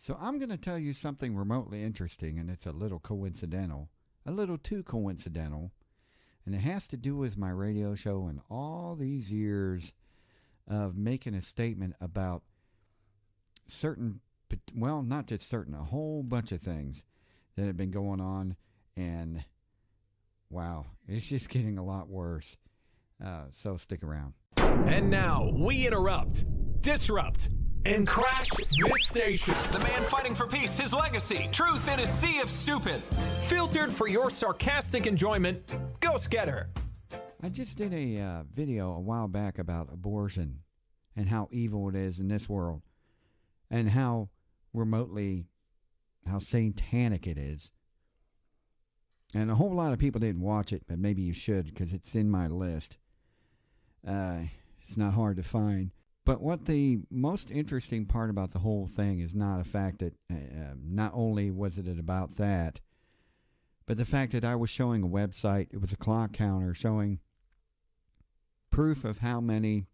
So I'm going to tell you something remotely interesting, and it's a little coincidental, a little too coincidental, and it has to do with my radio show and all these years of making a statement about certain, well, not just certain, a whole bunch of things that have been going on, and wow, it's just getting a lot worse. So stick around. And now we interrupt, disrupt, and crash this station. The man fighting for peace, his legacy, truth in a sea of stupid. Filtered for your sarcastic enjoyment, Ghostgetter. I just did a video a while back about abortion and how evil it is in this world and how satanic it is. And a whole lot of people didn't watch it, but maybe you should because it's in my list. It's not hard to find. But what the most interesting part about the whole thing is not the fact that not only was it about that, but the fact that I was showing a website, it was a clock counter showing proof of how many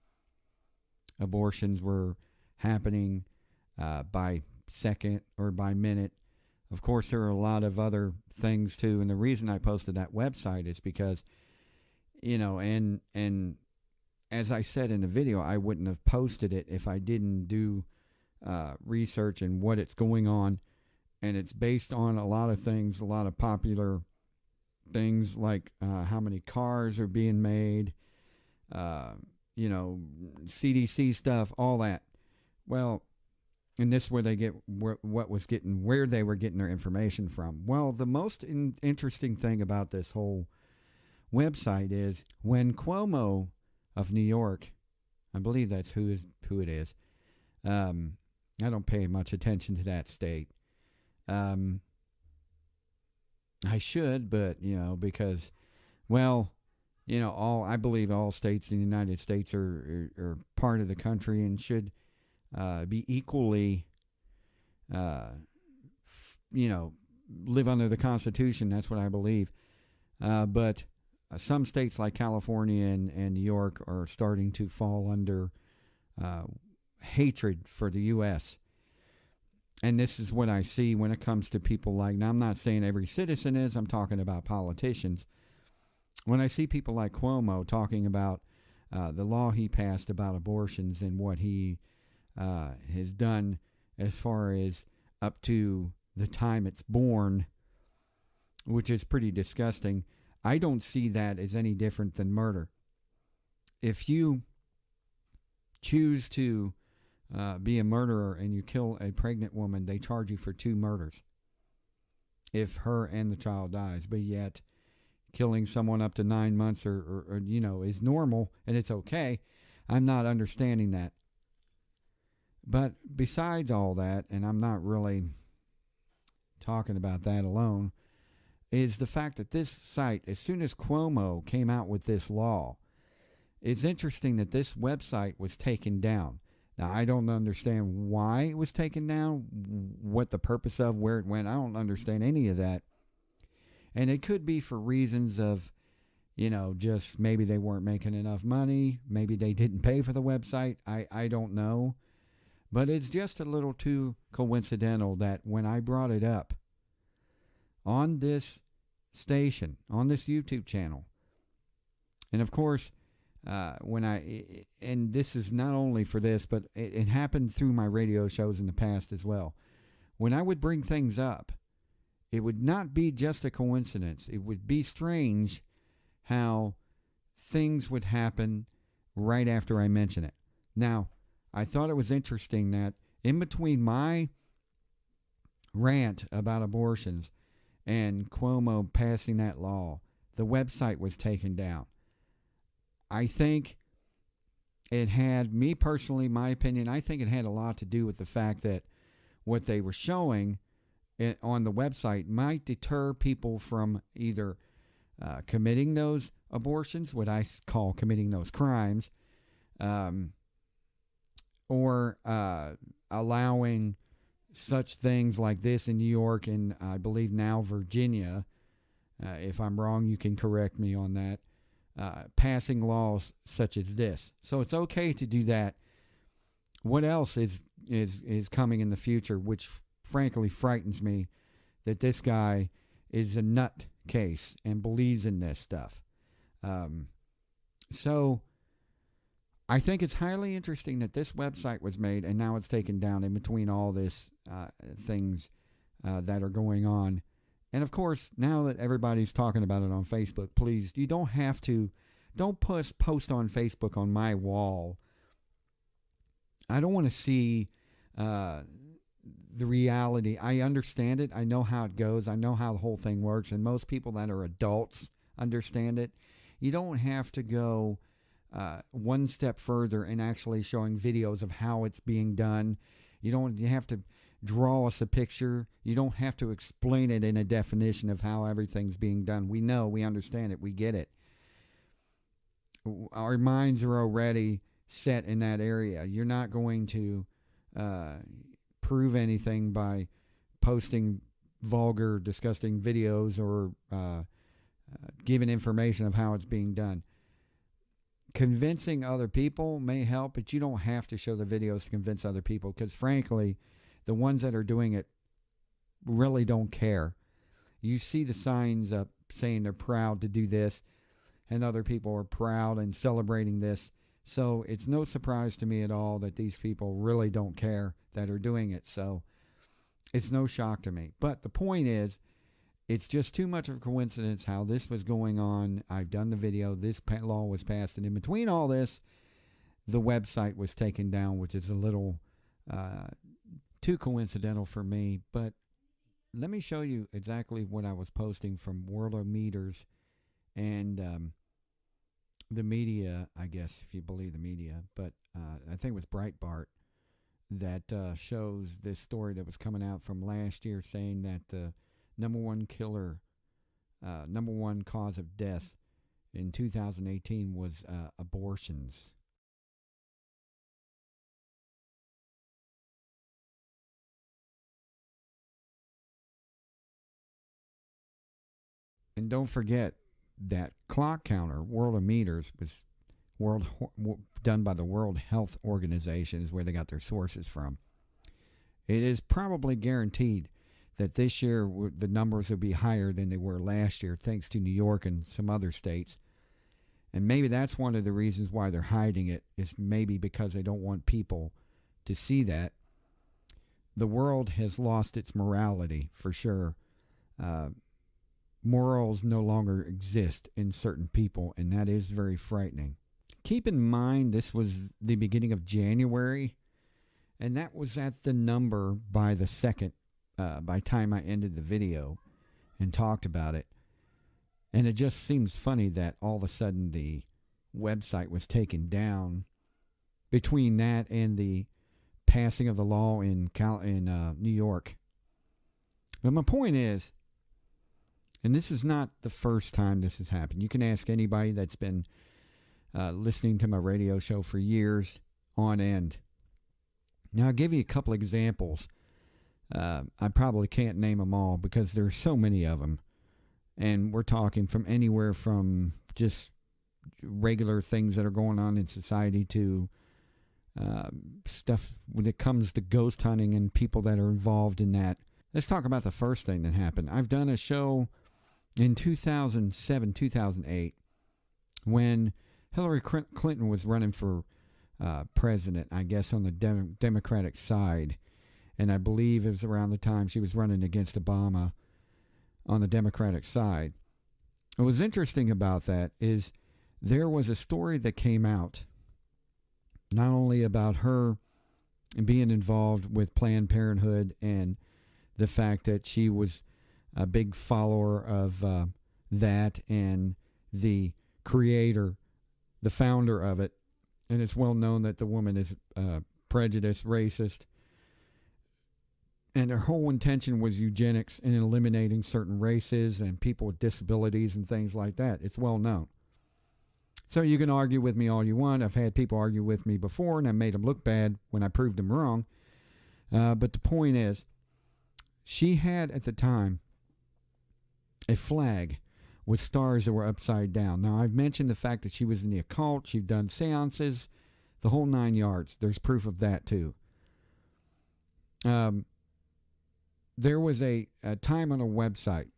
abortions were happening by second or by minute. Of course, there are a lot of other things too, and the reason I posted that website is because, and as I said in the video, I wouldn't have posted it if I didn't do research and what it's going on. And it's based on a lot of things, a lot of popular things like how many cars are being made, CDC stuff, all that. Well, and this is where they get where they were getting their information from. Well, the most interesting thing about this whole website is when Cuomo of New York, I believe that's who it is. I don't pay much attention to that state. I should, but because, I believe all states in the United States are part of the country and should be equally, live under the Constitution. That's what I believe. But some states like California and New York are starting to fall under hatred for the U.S. And this is what I see when it comes to people like, now I'm not saying every citizen is, I'm talking about politicians. When I see people like Cuomo talking about the law he passed about abortions and what he has done as far as up to the time it's born, which is pretty disgusting, I don't see that as any different than murder. If you choose to be a murderer and you kill a pregnant woman, they charge you for 2 murders if her and the child dies. But yet, killing someone up to 9 months or is normal and it's okay. I'm not understanding that. But besides all that, and I'm not really talking about that alone, is the fact that this site, as soon as Cuomo came out with this law, it's interesting that this website was taken down. Now, I don't understand why it was taken down, what the purpose of, where it went. I don't understand any of that. And it could be for reasons of, just maybe they weren't making enough money. Maybe they didn't pay for the website. I don't know. But it's just a little too coincidental that when I brought it up on this station, on this YouTube channel, and of course, and this is not only for this, but it happened through my radio shows in the past as well. When I would bring things up, it would not be just a coincidence. It would be strange how things would happen right after I mention it. Now, I thought it was interesting that in between my rant about abortions and Cuomo passing that law, the website was taken down. I think it had, me personally, my opinion, I think it had a lot to do with the fact that what they were showing on the website might deter people from either committing those abortions, what I call committing those crimes, or allowing such things like this in New York and I believe now Virginia. If I'm wrong, you can correct me on that. Passing laws such as this. So it's okay to do that. What else is coming in the future, which frankly frightens me that this guy is a nutcase and believes in this stuff. So I think it's highly interesting that this website was made and now it's taken down in between all this things that are going on. And of course, now that everybody's talking about it on Facebook, please, you don't have to, don't post on Facebook on my wall. I don't want to see the reality. I understand it. I know how it goes. I know how the whole thing works. And most people that are adults understand it. You don't have to go one step further in actually showing videos of how it's being done. You have to draw us a picture. You don't have to explain it in a definition of how everything's being done. We know, we understand it, we get it. Our minds are already set in that area. You're not going to prove anything by posting vulgar, disgusting videos or giving information of how it's being done. Convincing other people may help, but you don't have to show the videos to convince other people, because frankly, the ones that are doing it really don't care. You see the signs up saying they're proud to do this, and other people are proud and celebrating this. So it's no surprise to me at all that these people really don't care that are doing it. So it's no shock to me. But the point is, it's just too much of a coincidence how this was going on. I've done the video. This law was passed. And in between all this, the website was taken down, which is a little too coincidental for me. But let me show you exactly what I was posting from World of Meters and the media, I guess, if you believe the media. But I think it was Breitbart that shows this story that was coming out from last year saying that the number one cause of death in 2018 was abortions. And don't forget that clock counter, World of Meters, was done by the World Health Organization, is where they got their sources from. It is probably guaranteed that this year the numbers will be higher than they were last year, thanks to New York and some other states. And maybe that's one of the reasons why they're hiding it, is maybe because they don't want people to see that. The world has lost its morality, for sure. Morals no longer exist in certain people, and that is very frightening. Keep in mind, this was the beginning of January, and that was at the number by the second, by time I ended the video and talked about it. And it just seems funny that all of a sudden the website was taken down between that and the passing of the law in New York. But my point is, and this is not the first time this has happened. You can ask anybody that's been listening to my radio show for years on end. Now, I'll give you a couple examples. I probably can't name them all because there's so many of them. And we're talking from anywhere from just regular things that are going on in society to stuff when it comes to ghost hunting and people that are involved in that. Let's talk about the first thing that happened. I've done a show in 2007, 2008, when Hillary Clinton was running for president, I guess, on the Democratic side. And I believe it was around the time she was running against Obama on the Democratic side. What was interesting about that is there was a story that came out not only about her being involved with Planned Parenthood and the fact that she was a big follower of that and the creator, the founder of it. And it's well known that the woman is prejudiced, racist. And her whole intention was eugenics and eliminating certain races and people with disabilities and things like that. It's well known. So you can argue with me all you want. I've had people argue with me before, and I made them look bad when I proved them wrong. But the point is, she had at the time a flag with stars that were upside down. Now, I've mentioned the fact that she was in the occult. She'd done seances, the whole 9 yards. There's proof of that, too. there was a time on a website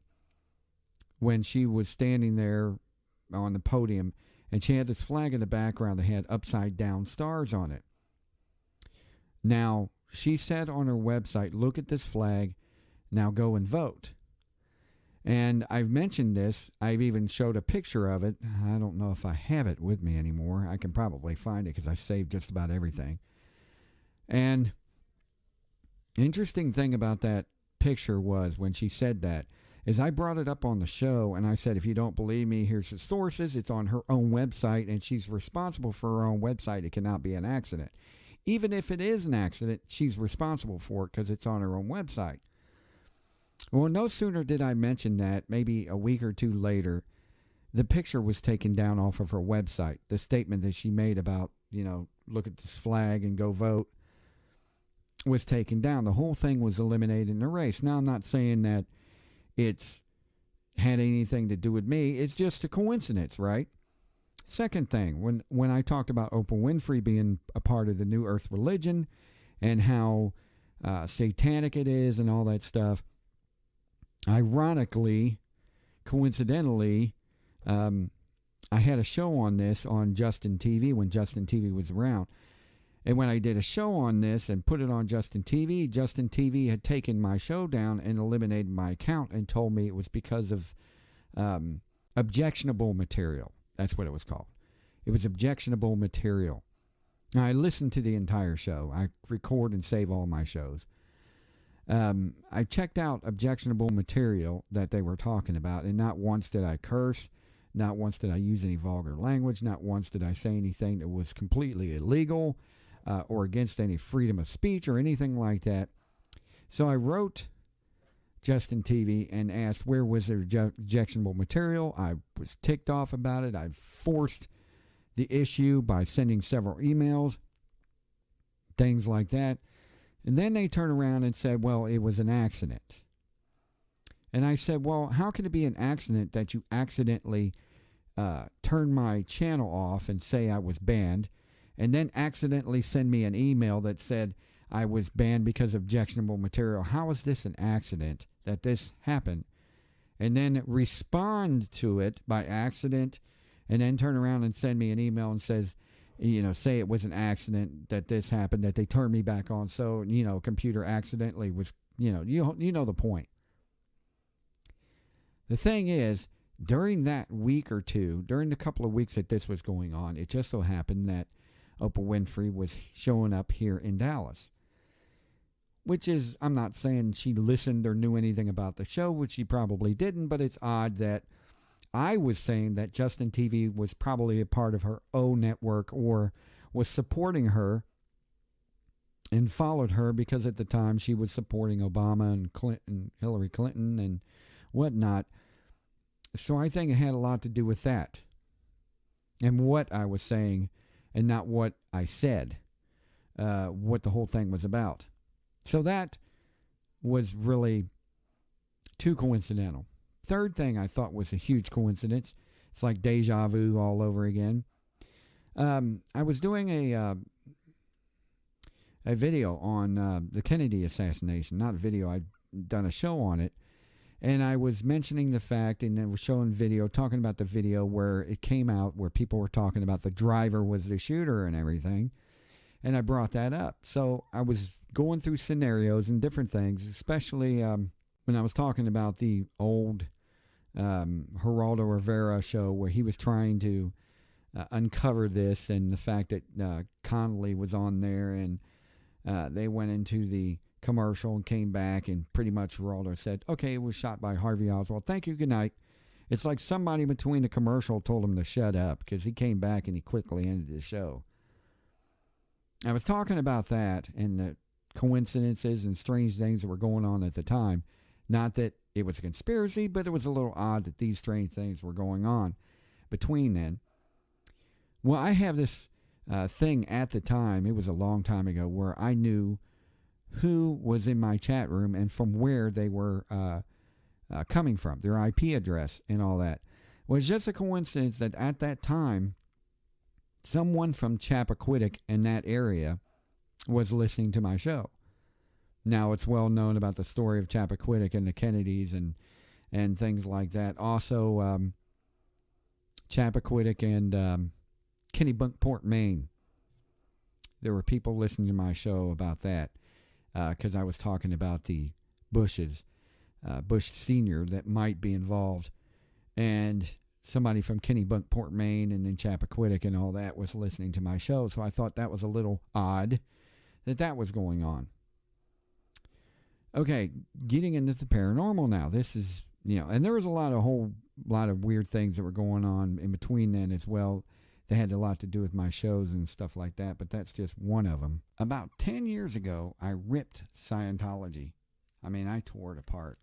when she was standing there on the podium, and she had this flag in the background that had upside down stars on it. Now, she said on her website, look at this flag, now go and vote. And I've mentioned this. I've even showed a picture of it. I don't know if I have it with me anymore. I can probably find it because I saved just about everything. And interesting thing about that picture was when she said that is I brought it up on the show, and I said, if you don't believe me, here's the sources. It's on her own website, and she's responsible for her own website. It cannot be an accident. Even if it is an accident, she's responsible for it because it's on her own website. Well, no sooner did I mention that, maybe a week or two later, the picture was taken down off of her website. The statement that she made about, look at this flag and go vote was taken down. The whole thing was eliminated and erased. Now, I'm not saying that it's had anything to do with me. It's just a coincidence, right? Second thing, when I talked about Oprah Winfrey being a part of the New Earth religion and how satanic it is and all that stuff, ironically, coincidentally, I had a show on this on Justin TV when Justin TV was around. And when I did a show on this and put it on Justin TV had taken my show down and eliminated my account and told me it was because of objectionable material. That's what it was called. It was objectionable material. Now, I listened to the entire show. I record and save all my shows. I checked out objectionable material that they were talking about, and not once did I curse, not once did I use any vulgar language, not once did I say anything that was completely illegal or against any freedom of speech or anything like that. So I wrote Justin TV and asked where was their objectionable material. I was ticked off about it. I forced the issue by sending several emails, things like that. And then they turned around and said, well, it was an accident. And I said, well, how can it be an accident that you accidentally turn my channel off and say I was banned, and then accidentally send me an email that said I was banned because of objectionable material? How is this an accident that this happened? And then respond to it by accident, and then turn around and send me an email and says, say it was an accident that this happened, that they turned me back on. So, computer accidentally was, you know the point. The thing is, during that week or two, during the couple of weeks that this was going on, it just so happened that Oprah Winfrey was showing up here in Dallas. Which is, I'm not saying she listened or knew anything about the show, which she probably didn't, but it's odd that I was saying that Justin TV was probably a part of her O network or was supporting her and followed her because at the time she was supporting Obama and Clinton, Hillary Clinton and whatnot. So I think it had a lot to do with that and what I was saying and not what I said, what the whole thing was about. So that was really too coincidental. Third thing I thought was a huge coincidence. It's like deja vu all over again. I was doing a video on the Kennedy assassination. Not a video, I'd done a show on it. And I was mentioning the fact, and then was showing video, talking about the video where it came out, where people were talking about the driver was the shooter and everything. And I brought that up. So I was going through scenarios and different things, especially when I was talking about the old Geraldo Rivera show where he was trying to uncover this, and the fact that Connolly was on there, and they went into the commercial and came back, and pretty much Geraldo said, okay, it was shot by Harvey Oswald. Thank you, good night. It's like somebody between the commercial told him to shut up, because he came back and he quickly ended the show. I was talking about that and the coincidences and strange things that were going on at the time. Not that it was a conspiracy, but it was a little odd that these strange things were going on between then. Well, I have this thing at the time, it was a long time ago, where I knew who was in my chat room and from where they were coming from, their IP address and all that. Well, it's just a coincidence that at that time, someone from Chappaquiddick in that area was listening to my show. Now it's well known about the story of Chappaquiddick and the Kennedys and things like that. Also, Chappaquiddick and Kennebunkport, Maine. There were people listening to my show about that because I was talking about the Bushes, Bush Sr. that might be involved. And somebody from Kennebunkport, Maine, and then Chappaquiddick and all that was listening to my show. So I thought that was a little odd that was going on. Okay, getting into the paranormal now. This is, and there was a lot of weird things that were going on in between then as well. They had a lot to do with my shows and stuff like that, but that's just one of them. About 10 years ago, I ripped Scientology. I mean, I tore it apart,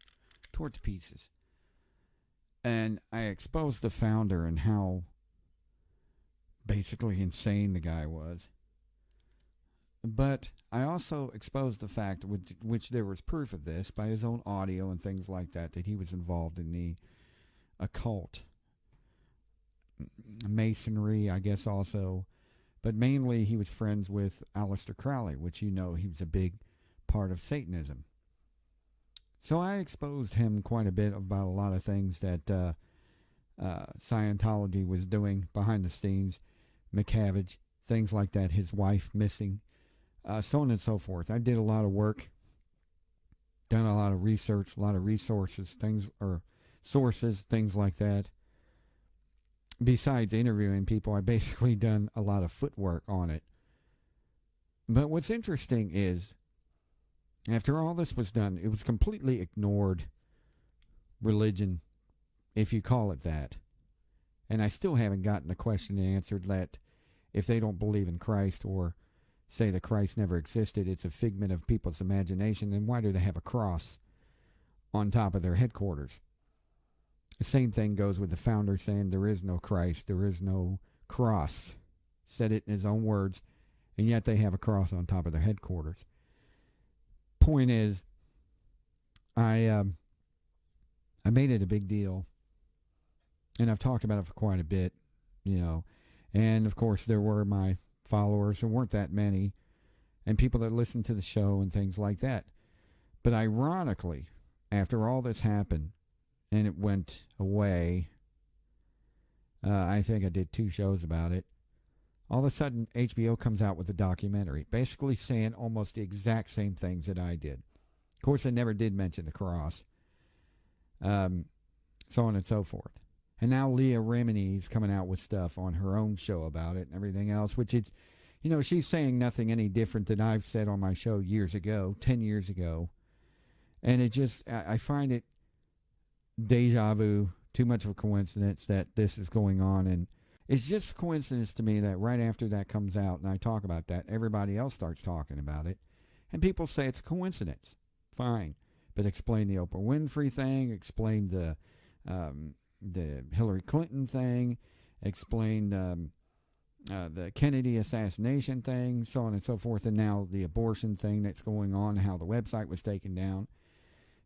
tore it to pieces. And I exposed the founder and how basically insane the guy was. But I also exposed the fact, which there was proof of this, by his own audio and things like that he was involved in the occult. Masonry, I guess also. But mainly he was friends with Aleister Crowley, which he was a big part of Satanism. So I exposed him quite a bit about a lot of things that Scientology was doing behind the scenes. McCaviage, things like that, his wife missing. So on and so forth. I did a lot of work, done a lot of research, a lot of resources, sources, things like that. Besides interviewing people, I basically done a lot of footwork on it. But what's interesting is, after all this was done, it was completely ignored, religion, if you call it that. And I still haven't gotten the question answered that if they don't believe in Christ or say that Christ never existed, it's a figment of people's imagination, then why do they have a cross on top of their headquarters? The same thing goes with the founder saying there is no Christ, there is no cross. Said it in his own words, and yet they have a cross on top of their headquarters. Point is, I made it a big deal, and I've talked about it for quite a bit, and of course there were my followers. There weren't that many, and people that listened to the show and things like that. But ironically, after all this happened and it went away, I think I did 2 shows about it. All of a sudden, HBO comes out with a documentary basically saying almost the exact same things that I did. Of course, I never did mention the cross, so on and so forth. And now Leah Remini's coming out with stuff on her own show about it and everything else, which is, she's saying nothing any different than I've said on my show years ago, 10 years ago. And it just, I find it deja vu, too much of a coincidence that this is going on. And it's just a coincidence to me that right after that comes out and I talk about that, everybody else starts talking about it. And people say it's a coincidence. Fine. But explain the Oprah Winfrey thing, explain the Hillary Clinton thing, explained the Kennedy assassination thing, so on and so forth, and now the abortion thing that's going on, how the website was taken down.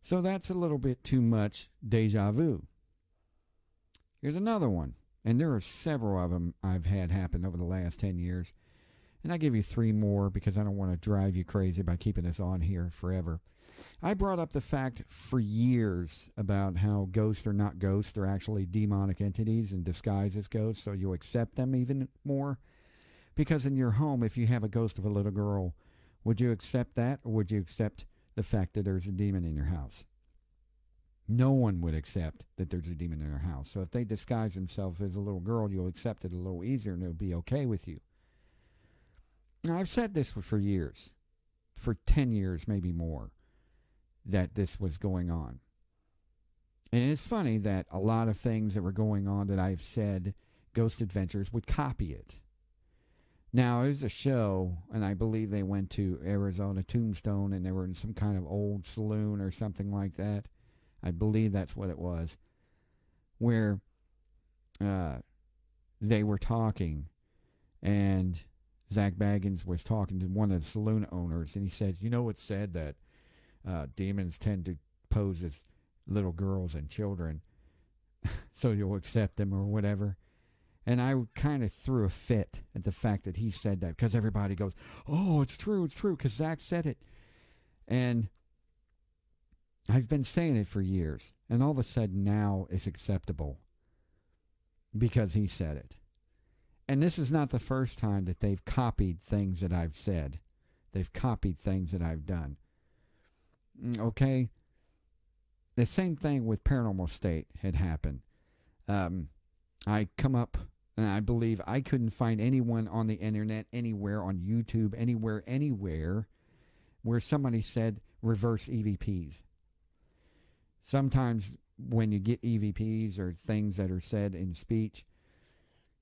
So that's a little bit too much deja vu. Here's another one, and there are several of them I've had happen over the last 10 years, and I'll give you 3 more because I don't want to drive you crazy by keeping this on here forever. I brought up the fact for years about how ghosts are not ghosts. They're actually demonic entities in disguise as ghosts, so you'll accept them even more. Because in your home, if you have a ghost of a little girl, would you accept that, or would you accept the fact that there's a demon in your house? No one would accept that there's a demon in their house. So if they disguise themselves as a little girl, you'll accept it a little easier and it'll be okay with you. Now, I've said this for years, for 10 years, maybe more, that this was going on. And it's funny that a lot of things that were going on that I've said, Ghost Adventures, would copy it. Now, there's a show, and I believe they went to Arizona Tombstone, and they were in some kind of old saloon or something like that. I believe that's what it was, where they were talking, and Zach Baggins was talking to one of the saloon owners, and he says, it's said that demons tend to pose as little girls and children, so you'll accept them or whatever. And I kind of threw a fit at the fact that he said that, because everybody goes, oh, it's true, because Zach said it. And I've been saying it for years, and all of a sudden now it's acceptable because he said it. And this is not the first time that they've copied things that I've said. They've copied things that I've done. Okay? The same thing with Paranormal State had happened. I come up, and I believe I couldn't find anyone on the internet, anywhere, on YouTube, anywhere, where somebody said reverse EVPs. Sometimes when you get EVPs or things that are said in speech,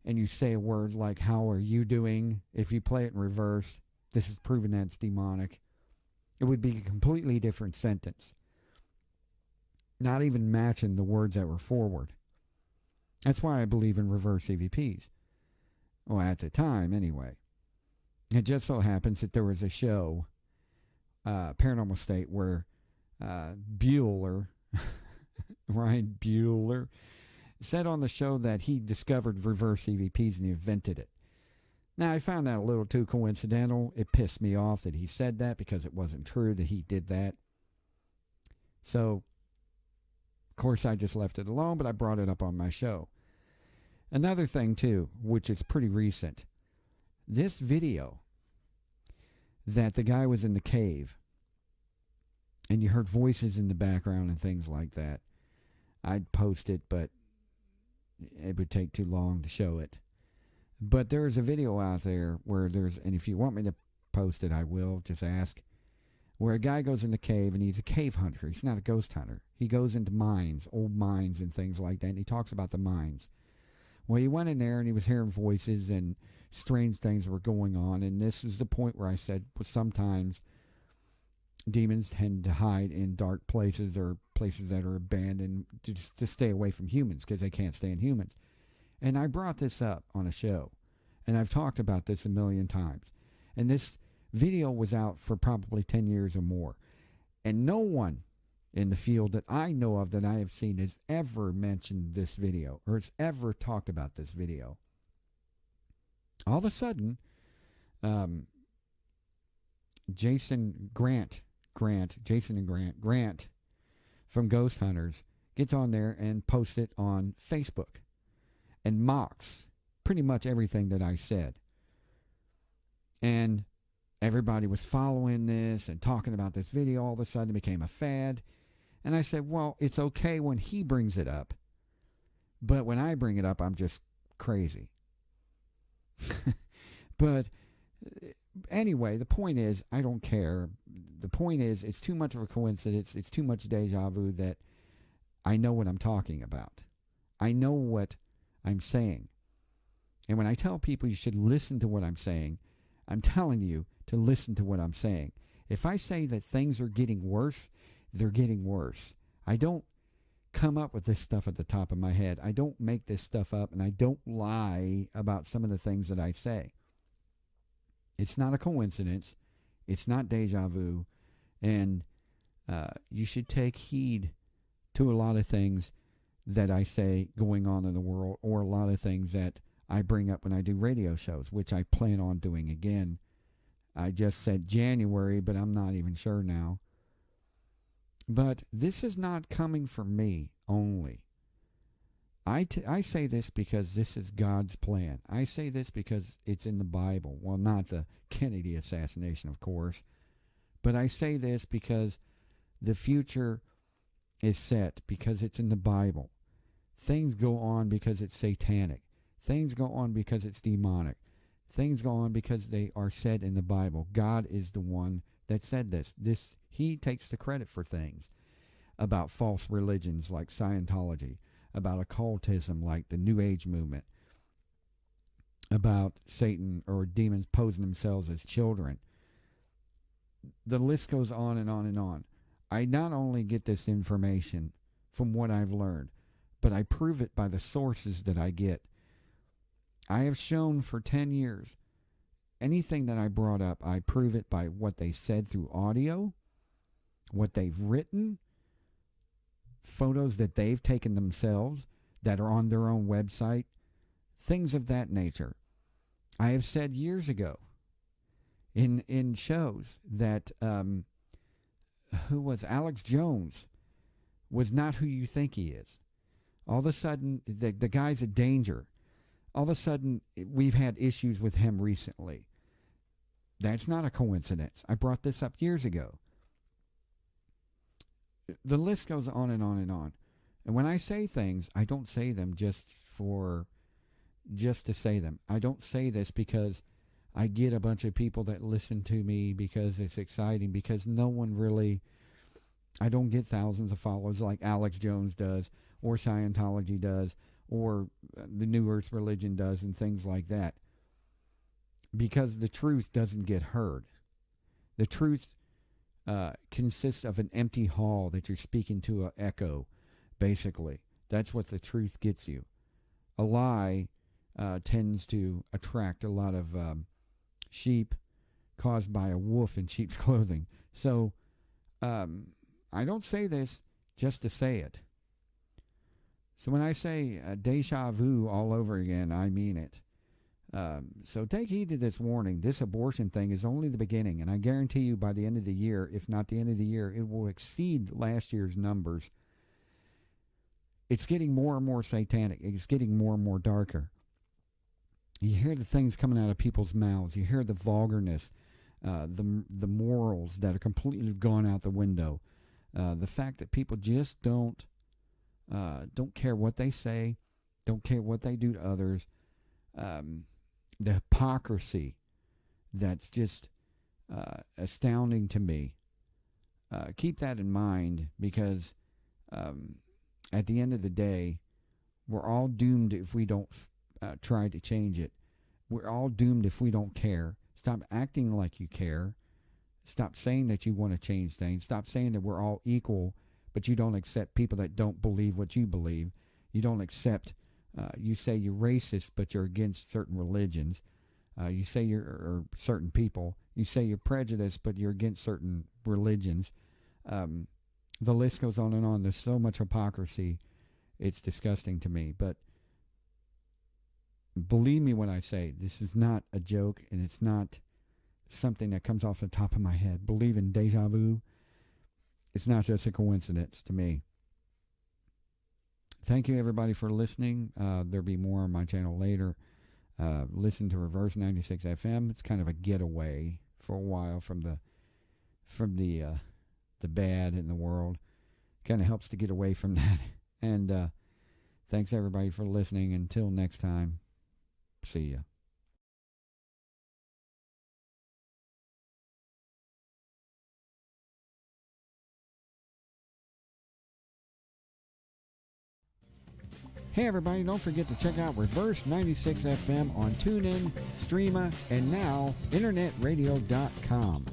and you say a word like, how are you doing? If you play it in reverse, this is proven that it's demonic. It would be a completely different sentence. Not even matching the words that were forward. That's why I believe in reverse EVPs. Well, at the time, anyway. It just so happens that there was a show, Paranormal State, where Bueller, Ryan Bueller, said on the show that he discovered reverse EVPs and he invented it. Now, I found that a little too coincidental. It pissed me off that he said that because it wasn't true that he did that. So, of course, I just left it alone, but I brought it up on my show. Another thing, too, which is pretty recent. This video that the guy was in the cave and you heard voices in the background and things like that. I'd post it, but it would take too long to show it. But there's a video out there where and if you want me to post it, I will, just ask, where a guy goes in the cave and he's a cave hunter. He's not a ghost hunter. He goes into mines, old mines and things like that, and he talks about the mines. Well, he went in there and he was hearing voices and strange things were going on, and this is the point where I said, well, sometimes demons tend to hide in dark places or places that are abandoned just to stay away from humans because they can't stand humans. And I brought this up on a show, and I've talked about this a million times. And this video was out for probably 10 years or more. And no one in the field that I know of that I have seen has ever mentioned this video or has ever talked about this video. All of a sudden, Jason and Grant from Ghost Hunters gets on there and posts it on Facebook and mocks pretty much everything that I said. And everybody was following this and talking about this video. All of a sudden it became a fad. And I said, well, it's okay when he brings it up. But when I bring it up, I'm just crazy. But anyway, the point is, I don't care. The point is, it's too much of a coincidence. It's too much deja vu that I know what I'm talking about. I know what I'm saying. And when I tell people you should listen to what I'm saying, I'm telling you to listen to what I'm saying. If I say that things are getting worse, they're getting worse. I don't come up with this stuff at the top of my head. I don't make this stuff up, and I don't lie about some of the things that I say. It's not a coincidence. It's not deja vu. And you should take heed to a lot of things that I say going on in the world, or a lot of things that I bring up when I do radio shows, which I plan on doing again. I just said January, but I'm not even sure now. But this is not coming from me only. I say this because this is God's plan. I say this because it's in the Bible. Well, not the Kennedy assassination, of course. But I say this because the future is set, because it's in the Bible. Things go on because it's satanic. Things go on because it's demonic. Things go on because they are said in the Bible. God is the one that said this. He takes the credit for things about false religions like Scientology, about occultism like the New Age movement, about Satan or demons posing themselves as children. The list goes on and on and on. I not only get this information from what I've learned, but I prove it by the sources that I get. I have shown for 10 years, anything that I brought up, I prove it by what they said through audio, what they've written, photos that they've taken themselves that are on their own website, things of that nature. I have said years ago in shows that who was Alex Jones was not who you think he is. All of a sudden, the guy's a danger. All of a sudden, we've had issues with him recently. That's not a coincidence. I brought this up years ago. The list goes on and on and on. And when I say things, I don't say them just to say them. I don't say this because I get a bunch of people that listen to me because it's exciting, because no one really, I don't get thousands of followers like Alex Jones does, or Scientology does, or the New Earth religion does, and things like that. Because the truth doesn't get heard. The truth consists of an empty hall that you're speaking to an echo, basically. That's what the truth gets you. A lie tends to attract a lot of sheep caused by a wolf in sheep's clothing. So I don't say this just to say it. So when I say deja vu all over again, I mean it. So take heed to this warning. This abortion thing is only the beginning, and I guarantee you by the end of the year, if not the end of the year, it will exceed last year's numbers. It's getting more and more satanic. It's getting more and more darker. You hear the things coming out of people's mouths. You hear the vulgarness, the morals that are completely gone out the window. The fact that people just don't care what they say, don't care what they do to others. The hypocrisy that's just astounding to me. Keep that in mind, because at the end of the day, we're all doomed if we don't try to change it. We're all doomed if we don't care. Stop acting like you care. Stop saying that you want to change things. Stop saying that we're all equal, but you don't accept people that don't believe what you believe. You don't accept, you say you're racist, but you're against certain religions. You say you're or certain people. You say you're prejudiced, but you're against certain religions. The list goes on and on. There's so much hypocrisy. It's disgusting to me. But believe me when I say this is not a joke, and it's not something that comes off the top of my head. Believe in deja vu. It's not just a coincidence to me. Thank you, everybody, for listening. There'll be more on my channel later. Listen to Reverse 96 FM. It's kind of a getaway for a while from the bad in the world. Kind of helps to get away from that. And thanks, everybody, for listening. Until next time, see ya. Hey everybody, don't forget to check out Reverse 96 FM on TuneIn, Streama, and now InternetRadio.com.